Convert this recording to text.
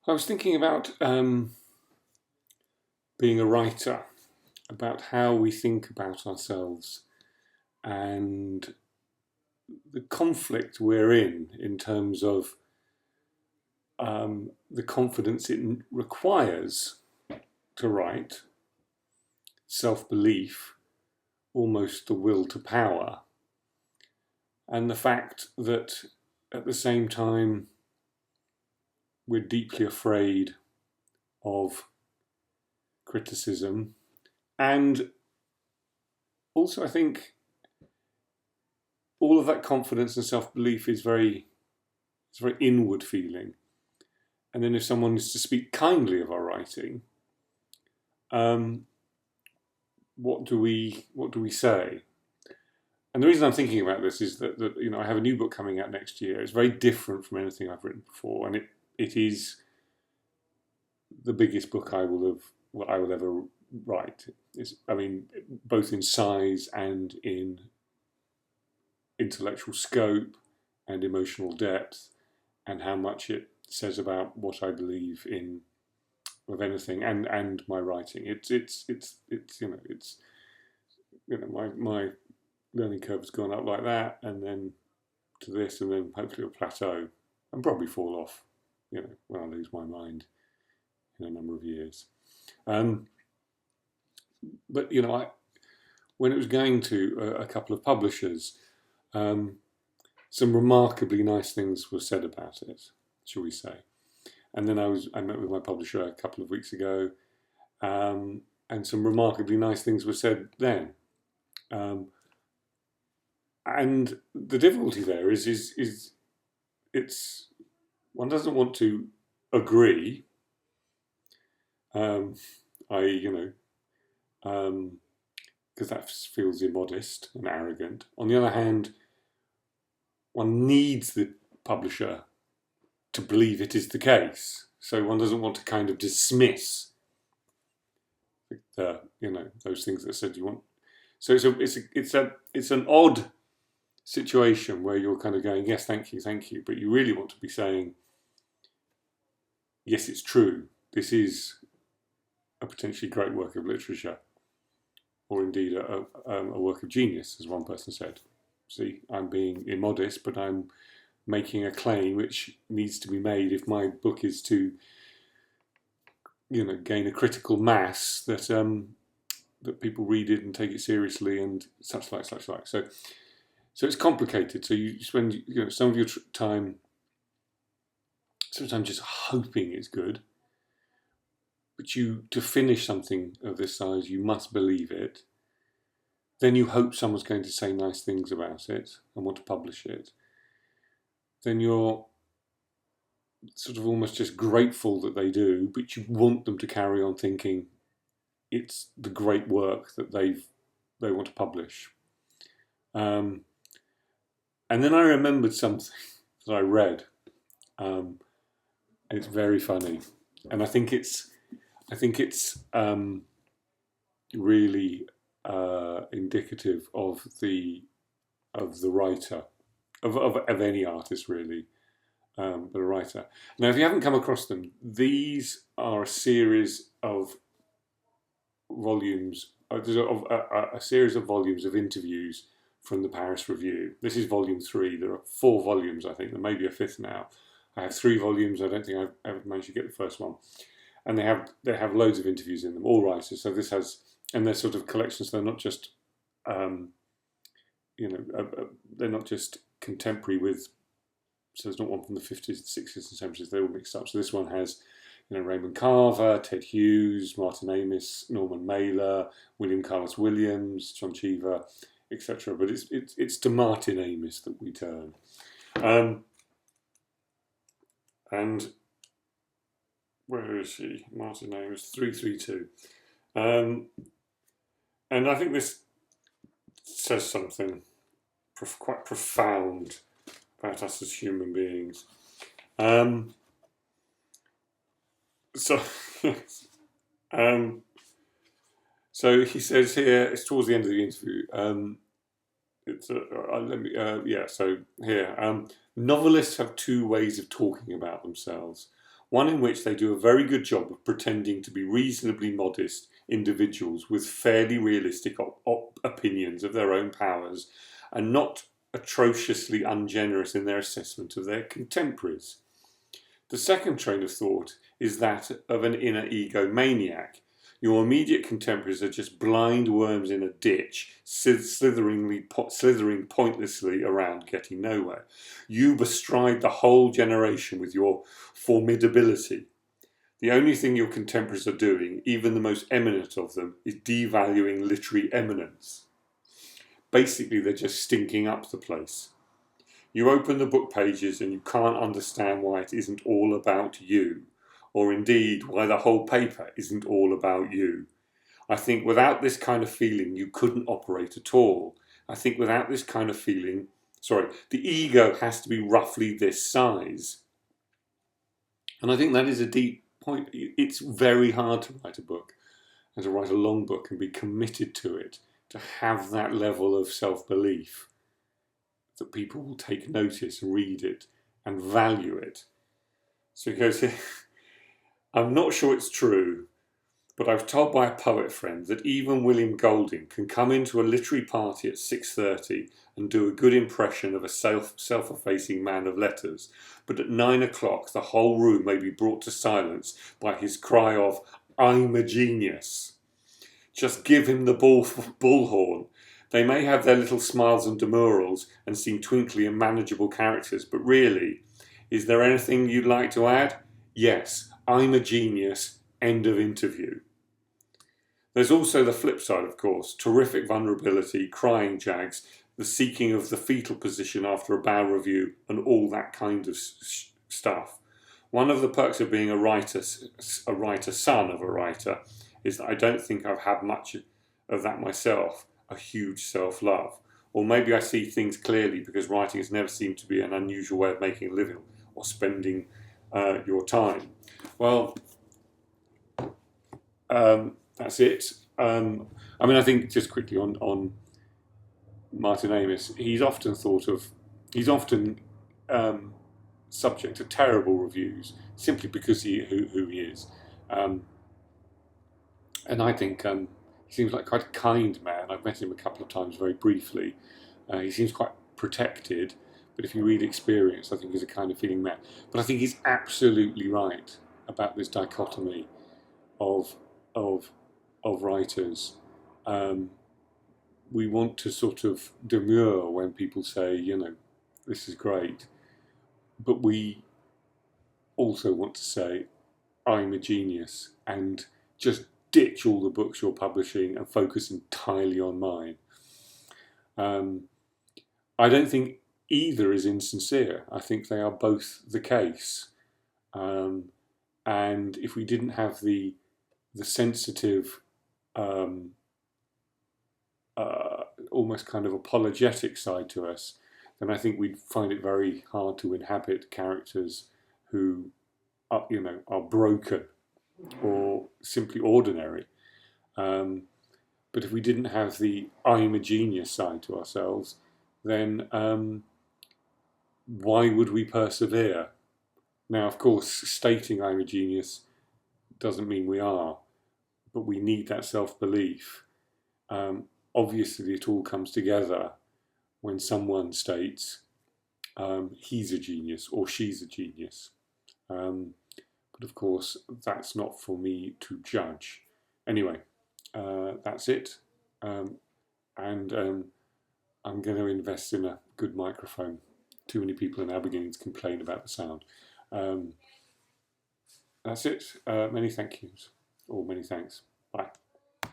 I was thinking about being a writer, about how we think about ourselves and the conflict we're in terms of the confidence it requires to write, self belief, almost the will to power, and the fact that at the same time we're deeply afraid of criticism. And also, I think all of that confidence and self belief is it's very inward feeling. And then if someone is to speak kindly of our writing, um, what do we say? And the reason I'm thinking about this is that I have a new book coming out next year. It's very different from anything I've written before, and it is the biggest book I will ever write. I mean, both in size and in intellectual scope and emotional depth, and how much it says about what I believe in of anything and my writing. My learning curve has gone up like that, and then to this, and then hopefully it'll plateau and probably fall off. When I lose my mind in a number of years. But when it was going to a couple of publishers, um, some remarkably nice things were said about it, shall we say? And then I met with my publisher a couple of weeks ago, and some remarkably nice things were said then. And the difficulty there is it's one doesn't want to agree. I because that feels immodest and arrogant. On the other hand, one needs the publisher to believe it is the case, so one doesn't want to kind of dismiss those things that said you want. So it's an odd situation where you're kind of going, yes, thank you, but you really want to be saying, yes, it's true. This is a potentially great work of literature, or indeed a work of genius, as one person said. See, I'm being immodest, but I'm making a claim which needs to be made if my book is to, gain a critical mass that people read it and take it seriously and such like. So it's complicated. So you spend some of your time sometimes just hoping it's good, but to finish something of this size, you must believe it. Then you hope someone's going to say nice things about it and want to publish it. Then you're sort of almost just grateful that they do, but you want them to carry on thinking it's the great work that they want to publish. And then I remembered something that I read, and it's very funny, and I think it's really indicative of the writer of any artist really, but a writer. Now, if you haven't come across them, these are a series of volumes, a series of volumes of interviews from the Paris Review. This is volume 3. There are 4 volumes, I think. There may be a 5th now. I have 3 volumes. I don't think I've ever managed to get the first one. And they have loads of interviews in them, all writers. So this has, and they're sort of collections. They're not just, they're not just contemporary with. So there's not one from the 50s, 60s, and 70s. They're all mixed up. So this one has, Raymond Carver, Ted Hughes, Martin Amis, Norman Mailer, William Carlos Williams, John Cheever, etc. But it's to Martin Amis that we turn, and where is he? Martin Amis 332, and I think this says something quite profound about us as human beings. So so he says here, it's towards the end of the interview. So here, novelists have 2 ways of talking about themselves. one in which they do a very good job of pretending to be reasonably modest individuals with fairly realistic opinions of their own powers and not atrociously ungenerous in their assessment of their contemporaries. The second train of thought is that of an inner egomaniac. Your immediate contemporaries are just blind worms in a ditch, slithering pointlessly around, getting nowhere. You bestride the whole generation with your formidability. The only thing your contemporaries are doing, even the most eminent of them, is devaluing literary eminence. Basically, they're just stinking up the place. You open the book pages and you can't understand why it isn't all about you, or indeed why the whole paper isn't all about you. I think without this kind of feeling, you couldn't operate at all. I think without this kind of feeling, the ego has to be roughly this size. And I think that is a deep point. It's very hard to write a book and to write a long book and be committed to it, to have that level of self-belief that people will take notice, read it, and value it. So he goes, I'm not sure it's true, but I was told by a poet friend that even William Golding can come into a literary party at 6:30 and do a good impression of a self-effacing man of letters, but at 9 o'clock the whole room may be brought to silence by his cry of, "I'm a genius." Just give him the bullhorn. They may have their little smiles and demurrals and seem twinkly and manageable characters, but really, is there anything you'd like to add? Yes, I'm a genius, end of interview. There's also the flip side, of course, terrific vulnerability, crying jags, the seeking of the fetal position after a bad review, and all that kind of stuff. One of the perks of being a writer, son of a writer, is that I don't think I've had much of that myself, a huge self-love. Or maybe I see things clearly because writing has never seemed to be an unusual way of making a living or spending your time. Well, that's it. I think just quickly on Martin Amis, he's often subject to terrible reviews simply because who he is. And I think he seems like quite a kind man. I've met him a couple of times very briefly. He seems quite protected, but if you read Experience, I think he's a kind of feeling man. But I think he's absolutely right about this dichotomy of writers. We want to sort of demur when people say, this is great, but we also want to say, I'm a genius, and just ditch all the books you're publishing and focus entirely on mine. I don't think either is insincere. I think they are both the case. And if we didn't have the sensitive, almost kind of apologetic side to us, then I think we'd find it very hard to inhabit characters who are broken or simply ordinary. But if we didn't have the I'm a genius side to ourselves, then why would we persevere? Now, of course, stating I'm a genius doesn't mean we are, but we need that self-belief. Obviously, it all comes together when someone states he's a genius or she's a genius. But of course, that's not for me to judge. Anyway, that's it. And I'm going to invest in a good microphone. Too many people are now beginning to complain about the sound. That's it. Many thank yous, or many thanks. Bye.